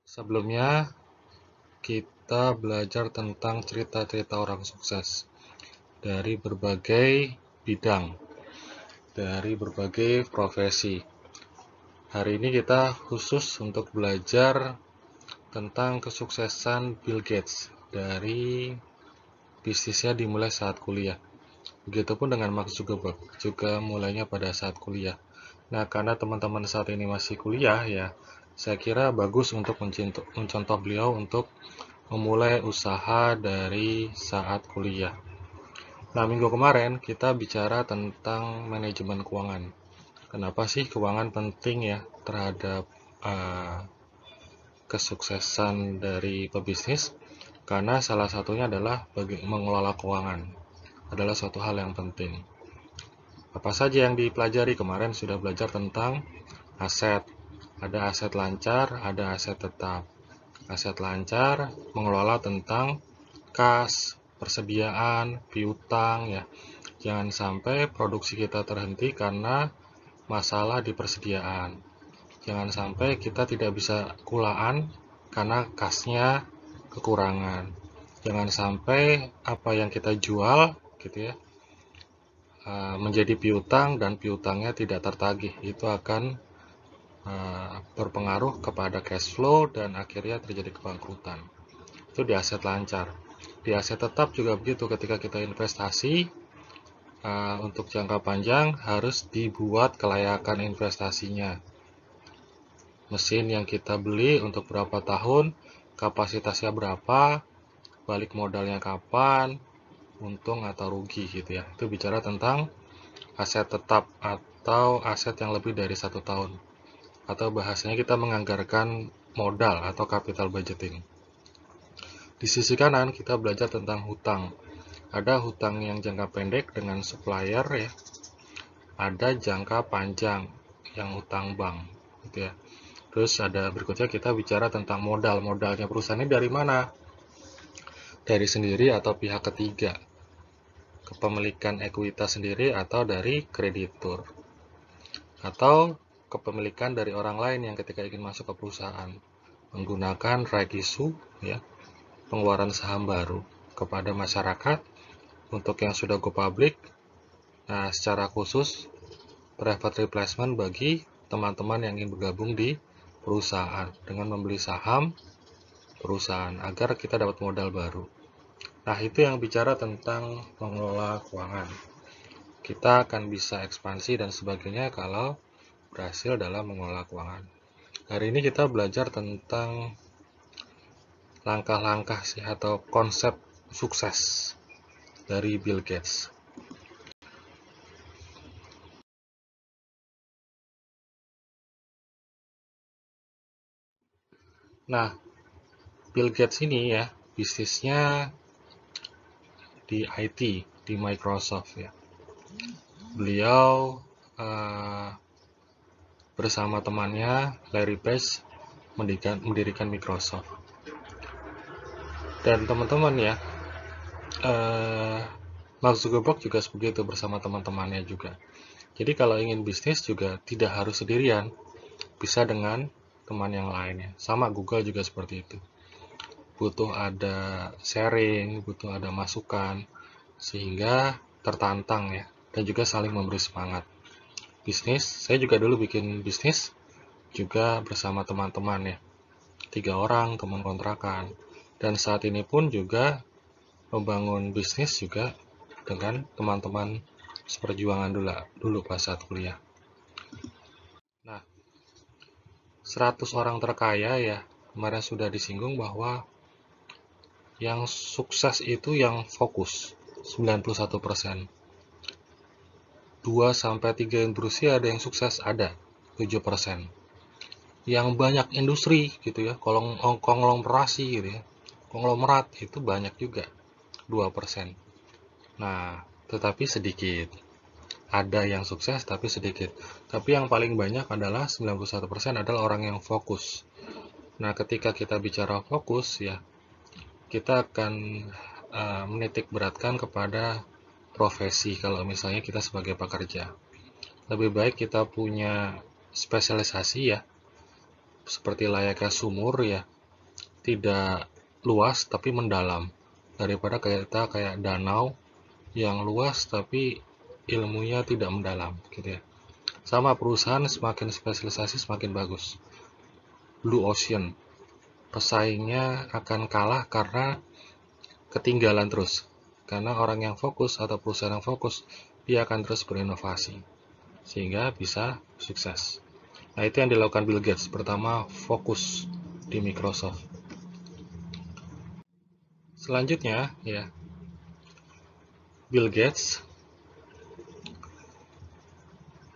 Sebelumnya, kita belajar tentang cerita-cerita orang sukses dari berbagai bidang, dari berbagai profesi. Hari ini kita khusus untuk belajar tentang kesuksesan Bill Gates dari bisnisnya dimulai saat kuliah. Begitupun dengan Mark Zuckerberg, juga mulainya pada saat kuliah. Nah, karena teman-teman saat ini masih kuliah ya, saya kira bagus untuk mencontoh beliau untuk memulai usaha dari saat kuliah. Nah, minggu kemarin kita bicara tentang manajemen keuangan. Kenapa sih keuangan penting ya terhadap kesuksesan dari pebisnis? Karena salah satunya adalah mengelola keuangan. Adalah suatu hal yang penting. Apa saja yang dipelajari kemarin sudah belajar tentang aset. Ada aset lancar, ada aset tetap. Aset lancar mengelola tentang kas, persediaan, piutang ya. Jangan sampai produksi kita terhenti karena masalah di persediaan. Jangan sampai kita tidak bisa kulaan karena kasnya kekurangan. Jangan sampai apa yang kita jual gitu ya menjadi piutang dan piutangnya tidak tertagih. Itu akan berpengaruh kepada cash flow dan akhirnya terjadi kebangkrutan. Itu di aset lancar. Di aset tetap juga begitu, ketika kita investasi untuk jangka panjang harus dibuat kelayakan investasinya. Mesin yang kita beli untuk berapa tahun, kapasitasnya berapa, balik modalnya kapan, untung atau rugi gitu ya. Itu bicara tentang aset tetap atau aset yang lebih dari 1 tahun. Atau bahasanya kita menganggarkan modal atau capital budgeting. Di sisi kanan kita belajar tentang hutang. Ada hutang yang jangka pendek dengan supplier ya. Ada jangka panjang yang hutang bank gitu ya. Terus ada berikutnya kita bicara tentang modal. Modalnya perusahaan ini dari mana? Dari sendiri atau pihak ketiga? Kepemilikan ekuitas sendiri atau dari kreditur? Atau kepemilikan dari orang lain yang ketika ingin masuk ke perusahaan menggunakan right issue ya, pengeluaran saham baru kepada masyarakat untuk yang sudah go public. Nah, secara khusus private replacement bagi teman-teman yang ingin bergabung di perusahaan dengan membeli saham perusahaan agar kita dapat modal baru. Nah, itu yang bicara tentang mengelola keuangan. Kita akan bisa ekspansi dan sebagainya kalau berhasil dalam mengelola keuangan. Hari ini kita belajar tentang langkah-langkah sih atau konsep sukses dari Bill Gates. Nah, Bill Gates ini ya, bisnisnya di IT, di Microsoft ya. Beliau bersama temannya Larry Page mendirikan Microsoft. Dan teman-teman ya, Mark Zuckerberg juga begitu bersama teman-temannya juga. Jadi kalau ingin bisnis juga tidak harus sendirian, bisa dengan teman yang lainnya. Sama Google juga seperti itu. Butuh ada sharing, butuh ada masukan, sehingga tertantang ya, dan juga saling memberi semangat. Bisnis, saya juga dulu bikin bisnis, juga bersama teman-teman ya. 3 orang, teman kontrakan. Dan saat ini pun juga membangun bisnis juga dengan teman-teman seperjuangan dulu pas saat kuliah. Nah, 100 orang terkaya ya, kemarin sudah disinggung bahwa yang sukses itu yang fokus, 91%. 2-3 industri ada yang sukses, ada 7%. Yang banyak industri gitu ya, konglomerasi gitu ya, konglomerat itu banyak juga, 2%. Nah, tetapi sedikit. Ada yang sukses tapi sedikit. Tapi yang paling banyak adalah 91% adalah orang yang fokus. Nah, ketika kita bicara fokus ya, kita akan menitik beratkan kepada profesi kalau misalnya kita sebagai pekerja. Lebih baik kita punya spesialisasi ya, seperti layaknya sumur ya, tidak luas tapi mendalam, daripada kita kayak danau yang luas tapi ilmunya tidak mendalam gitu ya. Sama, perusahaan semakin spesialisasi semakin bagus. Blue Ocean, pesaingnya akan kalah karena ketinggalan terus. Karena orang yang fokus atau perusahaan yang fokus, dia akan terus berinovasi sehingga bisa sukses. Nah, itu yang dilakukan Bill Gates. Pertama, fokus di Microsoft. Selanjutnya, ya, Bill Gates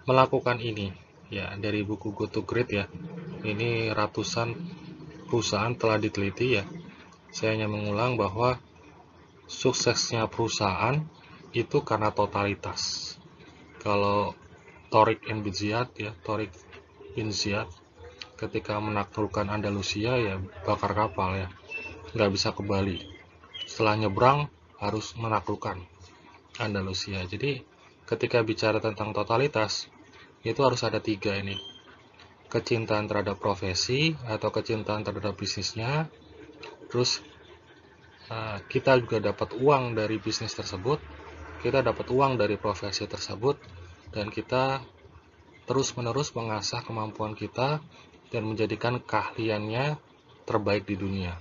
melakukan ini, ya, dari buku Good to Great ya. Ini ratusan perusahaan telah diteliti ya. Saya hanya mengulang bahwa suksesnya perusahaan itu karena totalitas. Kalau Tariq bin Ziyad ketika menaklukkan Andalusia ya bakar kapal ya, nggak bisa ke Bali. Setelah nyebrang harus menaklukkan Andalusia. Jadi ketika bicara tentang totalitas itu harus ada 3 ini: kecintaan terhadap profesi atau kecintaan terhadap bisnisnya, terus kita juga dapat uang dari bisnis tersebut, kita dapat uang dari profesi tersebut, dan kita terus-menerus mengasah kemampuan kita dan menjadikan keahliannya terbaik di dunia.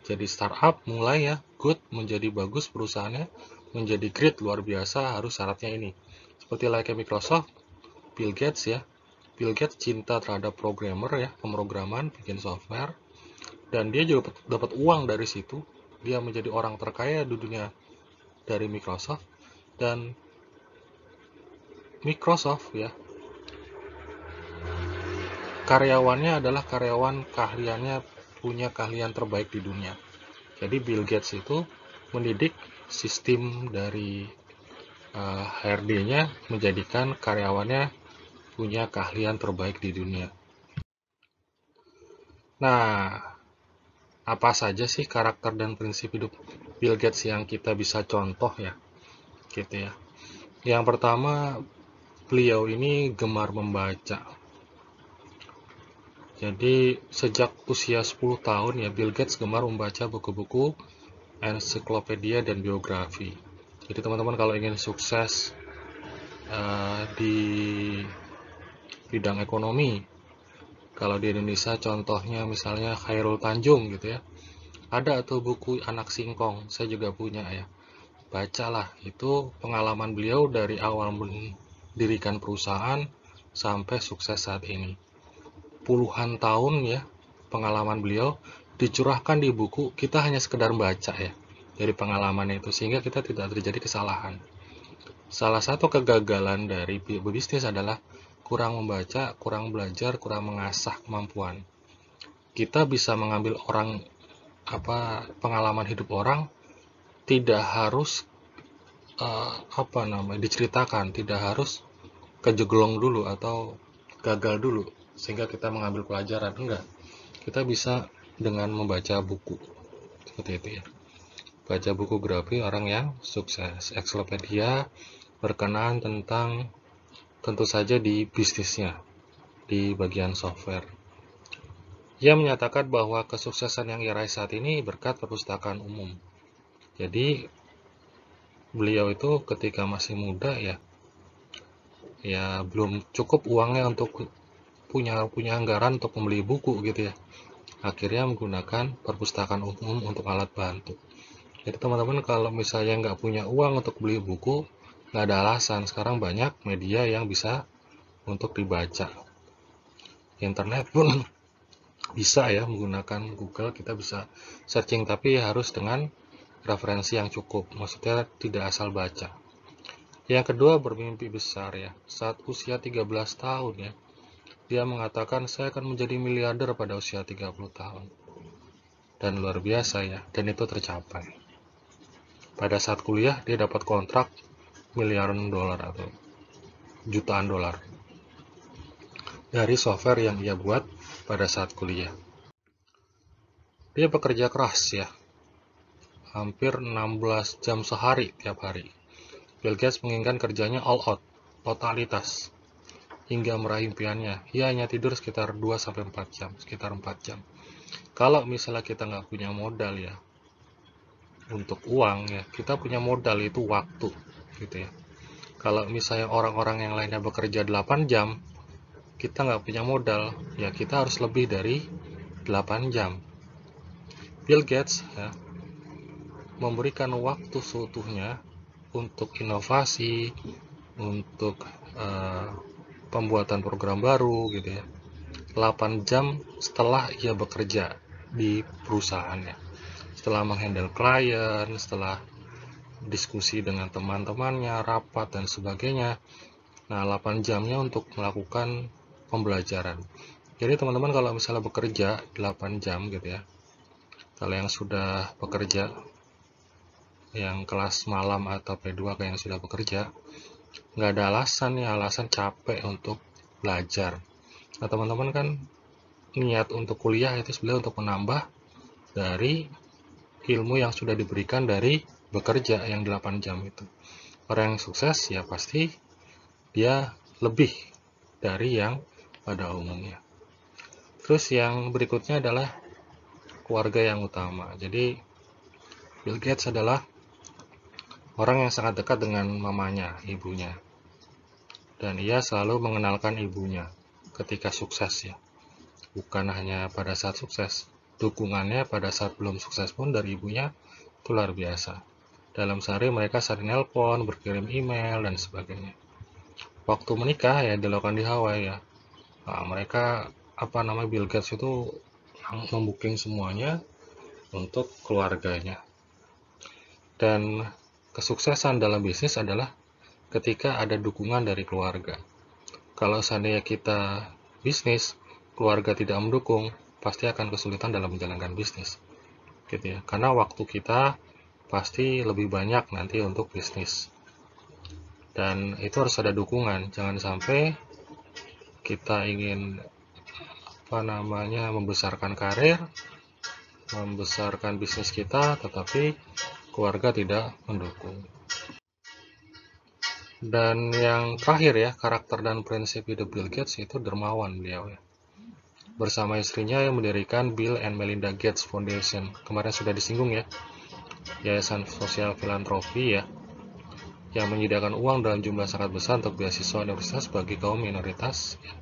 Jadi startup mulai ya good, menjadi bagus perusahaannya, menjadi great luar biasa, harus syaratnya ini. Seperti layaknya Microsoft, Bill Gates ya. Bill Gates cinta terhadap programmer ya, pemrograman, bikin software, dan dia juga dapat uang dari situ. Dia menjadi orang terkaya di dunia dari Microsoft, dan Microsoft ya, karyawannya adalah karyawan keahliannya punya keahlian terbaik di dunia. Jadi Bill Gates itu mendidik sistem dari HRD-nya menjadikan karyawannya punya keahlian terbaik di dunia. Nah, apa saja sih karakter dan prinsip hidup Bill Gates yang kita bisa contoh ya, gitu ya. Yang pertama, beliau ini gemar membaca. Jadi sejak usia 10 tahun ya, Bill Gates gemar membaca buku-buku ensiklopedia dan biografi. Jadi teman-teman kalau ingin sukses di bidang ekonomi, kalau di Indonesia contohnya misalnya Khairul Tanjung gitu ya, ada tuh buku Anak Singkong, saya juga punya ya. Bacalah, itu pengalaman beliau dari awal mendirikan perusahaan sampai sukses saat ini. Puluhan tahun ya pengalaman beliau dicurahkan di buku, kita hanya sekedar baca ya dari pengalaman itu, sehingga kita tidak terjadi kesalahan. Salah satu kegagalan dari bisnis adalah kurang membaca, kurang belajar, kurang mengasah kemampuan. Kita bisa mengambil pengalaman hidup orang, tidak harus diceritakan, tidak harus kejeglong dulu atau gagal dulu sehingga kita mengambil pelajaran. Enggak, kita bisa dengan membaca buku seperti itu ya. Baca buku biografi orang yang sukses. Ensiklopedia berkenaan tentang tentu saja di bisnisnya, di bagian software. Ia menyatakan bahwa kesuksesan yang ia raih saat ini berkat perpustakaan umum. Jadi beliau itu ketika masih muda ya belum cukup uangnya untuk punya anggaran untuk membeli buku gitu ya. Akhirnya menggunakan perpustakaan umum untuk alat bantu. Jadi teman-teman kalau misalnya nggak punya uang untuk beli buku, nggak ada alasan. Sekarang banyak media yang bisa untuk dibaca. Internet pun bisa ya, menggunakan Google kita bisa searching, tapi harus dengan referensi yang cukup. Maksudnya tidak asal baca. Yang kedua, bermimpi besar ya. Saat usia 13 tahun ya, dia mengatakan saya akan menjadi miliarder pada usia 30 tahun. Dan luar biasa ya, dan itu tercapai. Pada saat kuliah, dia dapat kontrak miliaran dolar atau jutaan dolar dari software yang ia buat pada saat kuliah. Dia bekerja keras ya, hampir 16 jam sehari tiap hari. Bill Gates menginginkan kerjanya all out, totalitas, hingga meraih impiannya. Ia hanya tidur sekitar 2-4 jam, sekitar 4 jam. Kalau misalnya kita nggak punya modal ya, untuk uang ya, kita punya modal itu waktu, gitu ya. Kalau misalnya orang-orang yang lainnya bekerja 8 jam, kita nggak punya modal, ya kita harus lebih dari 8 jam. Bill Gates ya, memberikan waktu seutuhnya untuk inovasi, untuk eh, pembuatan program baru gitu ya. 8 jam setelah ia bekerja di perusahaannya. Setelah menghandle klien, setelah diskusi dengan teman-temannya, rapat dan sebagainya. Nah, 8 jamnya untuk melakukan pembelajaran. Jadi teman-teman kalau misalnya bekerja 8 jam gitu ya. Kalau yang sudah bekerja yang kelas malam atau P2 kayak yang sudah bekerja, nggak ada alasan ya, alasan capek untuk belajar. Nah, teman-teman kan niat untuk kuliah itu sebenarnya untuk menambah dari ilmu yang sudah diberikan dari bekerja yang 8 jam itu. Orang yang sukses ya pasti dia lebih dari yang pada umumnya. Terus yang berikutnya adalah keluarga yang utama. Jadi Bill Gates adalah orang yang sangat dekat dengan mamanya, ibunya. Dan ia selalu mengenalkan ibunya ketika sukses ya. Bukan hanya pada saat sukses, dukungannya pada saat belum sukses pun dari ibunya itu luar biasa. Dalam sehari mereka saling nelpon, berkirim email, dan sebagainya. Waktu menikah ya dilakukan di Hawaii ya. Nah, mereka Bill Gates itu membooking semuanya untuk keluarganya. Dan kesuksesan dalam bisnis adalah ketika ada dukungan dari keluarga. Kalau seandainya kita bisnis, keluarga tidak mendukung, pasti akan kesulitan dalam menjalankan bisnis. Gitu ya. Karena waktu kita pasti lebih banyak nanti untuk bisnis. Dan itu harus ada dukungan. Jangan sampai kita ingin membesarkan karir, membesarkan bisnis kita, tetapi keluarga tidak mendukung. Dan yang terakhir ya, karakter dan prinsip hidup Bill Gates itu dermawan beliau ya. Bersama istrinya yang mendirikan Bill and Melinda Gates Foundation. Kemarin sudah disinggung ya, yayasan sosial filantropi ya, yang menyediakan uang dalam jumlah sangat besar untuk beasiswa universitas bagi kaum minoritas ya.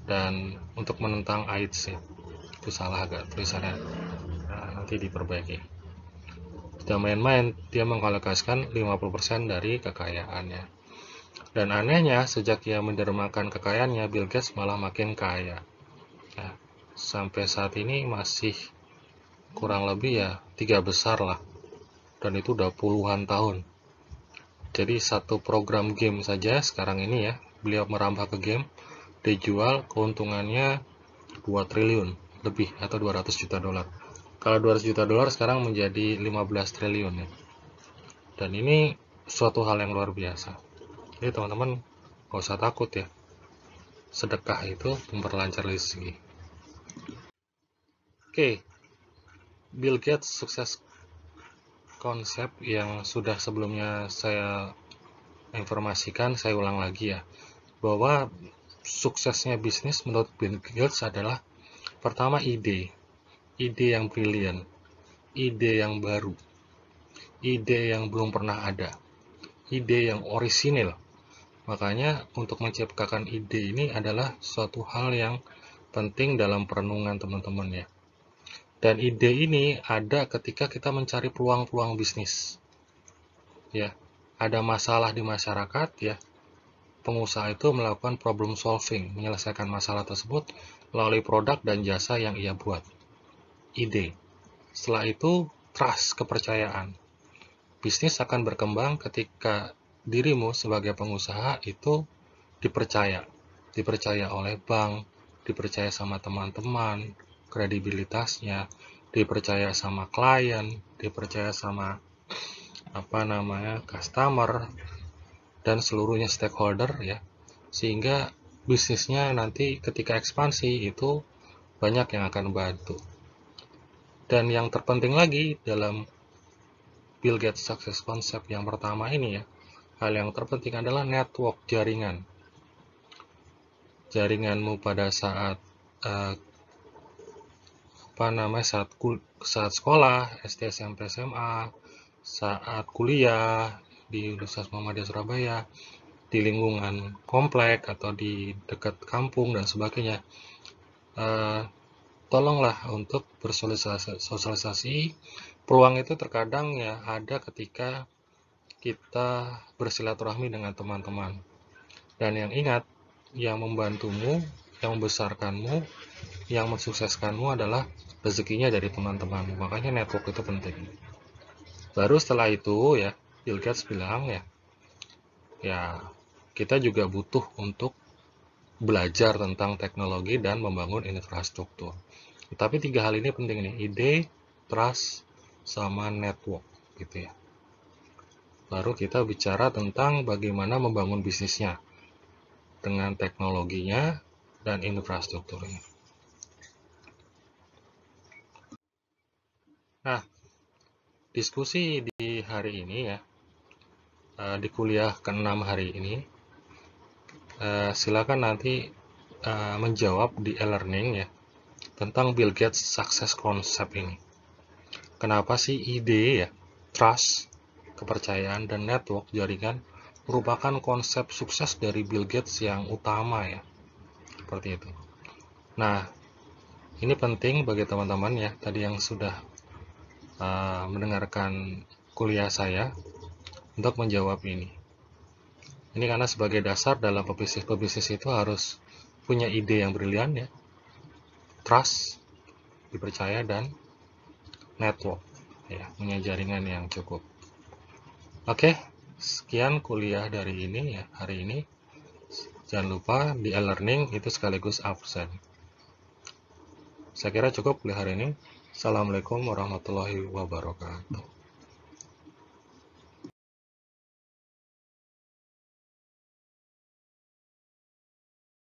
Dan untuk menentang AIDS ya. Itu salah agak tulisannya. Nah, nanti diperbaiki. Tidak main-main, dia mengalokasikan 50% dari kekayaannya. Dan anehnya, sejak ia mendermakan kekayaannya, Bill Gates malah makin kaya. Ya, sampai saat ini masih kurang lebih ya 3 besar lah. Dan itu udah puluhan tahun. Jadi satu program game saja sekarang ini ya, beliau merambah ke game, dijual keuntungannya 2 triliun lebih atau 200 juta dolar. Kalau 200 juta dolar sekarang menjadi 15 triliun ya. Dan ini suatu hal yang luar biasa. Jadi teman-teman gak usah takut ya. Sedekah itu memperlancar rezeki. Oke, Bill Gates sukses konsep yang sudah sebelumnya saya informasikan, saya ulang lagi ya. Bahwa suksesnya bisnis menurut Bill Gates adalah pertama ide yang brilian, ide yang baru, ide yang belum pernah ada, ide yang orisinil. Makanya untuk menciptakan ide ini adalah suatu hal yang penting dalam perenungan teman-teman ya. Dan ide ini ada ketika kita mencari peluang-peluang bisnis. Ya, ada masalah di masyarakat ya. Pengusaha itu melakukan problem solving, menyelesaikan masalah tersebut melalui produk dan jasa yang ia buat. Ide. Setelah itu, trust, kepercayaan. Bisnis akan berkembang ketika dirimu sebagai pengusaha itu dipercaya. Dipercaya oleh bank, dipercaya sama teman-teman, kredibilitasnya, dipercaya sama klien, dipercaya sama customer, dan seluruhnya stakeholder ya. Sehingga bisnisnya nanti ketika ekspansi itu banyak yang akan bantu. Dan yang terpenting lagi dalam Bill Gates Success Concept yang pertama ini ya, hal yang terpenting adalah network, jaringan. Jaringanmu pada saat saat sekolah, SD, SMP, SMA, saat kuliah di Universitas Muhammadiyah Surabaya, di lingkungan komplek atau di dekat kampung dan sebagainya. Tolonglah untuk bersosialisasi. Peluang itu terkadang ya ada ketika kita bersilaturahmi dengan teman-teman. Dan yang ingat, yang membantumu, yang membesarkanmu, yang mensukseskanmu adalah rezekinya dari teman-teman. Makanya network itu penting. Baru setelah itu ya, Bill Gates bilang ya kita juga butuh untuk belajar tentang teknologi dan membangun infrastruktur. Tapi 3 hal ini penting nih, ide, trust, sama network gitu ya. Baru kita bicara tentang bagaimana membangun bisnisnya dengan teknologinya dan infrastrukturnya. Nah, diskusi di hari ini ya, di kuliah ke-6 hari ini, silakan nanti menjawab di e-learning ya, tentang Bill Gates success concept ini. Kenapa sih ide ya, trust, kepercayaan, dan network jaringan merupakan konsep sukses dari Bill Gates yang utama ya, seperti itu. Nah, ini penting bagi teman-teman ya, tadi yang sudah mendengarkan kuliah saya untuk menjawab ini. Ini karena sebagai dasar dalam pebisnis itu harus punya ide yang brilian ya, trust, dipercaya, dan network ya, punya jaringan yang cukup. Oke, sekian kuliah dari ini ya, hari ini. Jangan lupa di e-learning itu sekaligus absen. Saya kira cukup kuliah hari ini. Assalamualaikum warahmatullahi wabarakatuh.